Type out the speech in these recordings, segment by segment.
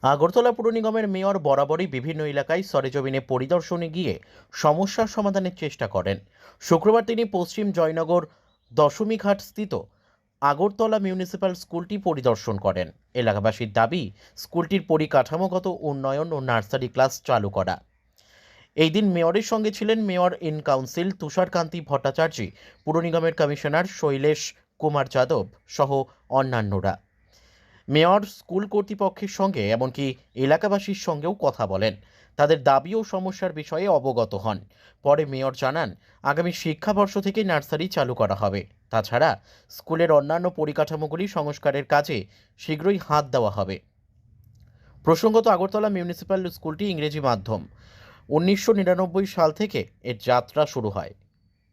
আগরতলা পুর নিগমের মেয়র বরাবরই বিভিন্ন এলাকায় সরেজমিনে পরিদর্শনে গিয়ে সমস্যার সমাধানের চেষ্টা করেন। শুক্রবার তিনি পশ্চিম জয়নগর দশমীঘাট স্থিত আগরতলা মিউনিসিপ্যাল স্কুলটি পরিদর্শন করেন। এলাকাবাসীর দাবি, স্কুলটির পরিকাঠামোগত উন্নয়ন ও নার্সারি ক্লাস চালু করা। এই দিন মেয়রের সঙ্গে ছিলেন mayor in council Tusharkanti Bhattacharya, পুর নিগমের কমিশনার শৈলেশ কুমার যাদব সহ অন্যান্যরা। মেয়র স্কুল কর্তৃপক্ষের সঙ্গে এমনকি এলাকাবাসীর সঙ্গেও কথা বলেন, তাদের দাবি ও সমস্যার বিষয়ে অবগত হন। পরে মেয়র জানান, আগামী শিক্ষাবর্ষ থেকে নার্সারি চালু করা হবে। তাছাড়া স্কুলের অন্যান্য পরিকাঠামোগুলি সংস্কারের কাজে শীঘ্রই হাত দেওয়া হবে। প্রসঙ্গত, আগরতলা মিউনিসিপ্যাল স্কুলটি ইংরেজি মাধ্যম। 1999 সাল থেকে এর যাত্রা শুরু হয়।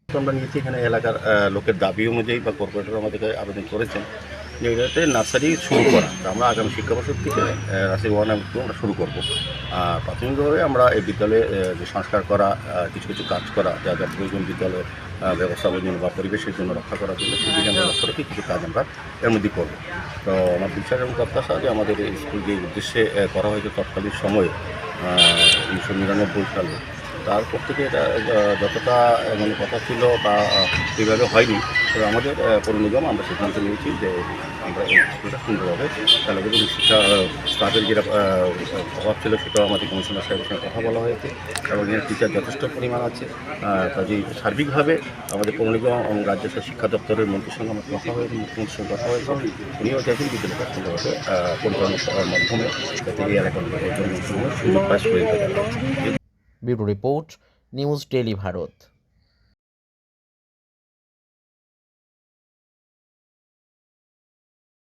আমরা নিয়েছি এখানে এলাকার লোকের দাবি অনুযায়ী বা কর্পোরেটর আমাদেরকে আবেদন করেছেন যে এটাতে নার্সারি শুরু করা। তো আমরা আগামী শিক্ষাবর্ষ থেকে নার্সারি 1 এবং 2 আমরা শুরু করবো। আর প্রাথমিকভাবে আমরা এই বিদ্যালয়ে যে সংস্কার করা, কিছু কিছু কাজ করা, যা যা প্রয়োজন বিদ্যালয়ের ব্যবস্থাপনার জন্য বা পরিবেশের জন্য রক্ষা করার জন্য সেদিকে আমরা লক্ষ্য রেখে কিছু কাজ আমরা এর মধ্যে করবো। তো আমার বিশ্বাস এবং প্রত্যাশা যে আমাদের এই স্কুল যে উদ্দেশ্যে করা হয়েছে তৎকালীন সময়ে 1999 সালে, তারপর থেকে এটা যতটা মানে কথা ছিল বা এইভাবে হয়নি। তবে আমাদের পৌর নিগম আমরা সিদ্ধান্ত নিয়েছি যে আমরা এই স্কুলটা সুন্দরভাবে চালু করব। শিক্ষা স্টাফের যেটা অভাব ছিল সেটাও আমাদের কমিশনার সাহেবের সঙ্গে কথা বলা হয়েছে এবং এখানে টিচার যথেষ্ট পরিমাণ আছে। কাজেই সার্বিকভাবে আমাদের পৌর নিগম এবং রাজ্য শিক্ষা দপ্তরের মন্ত্রীর সঙ্গে আমার কথা হয়েছে, মুখ্যমন্ত্রীর সঙ্গে কথা হয়েছে। উনিও চাইছেন বিদ্যালয়টা সুন্দরভাবে পরিচালনা করার মাধ্যমে যাতে এই এলাকার সুযোগ পাস করে দিতে পারে। Bureau report, news daily Bharat.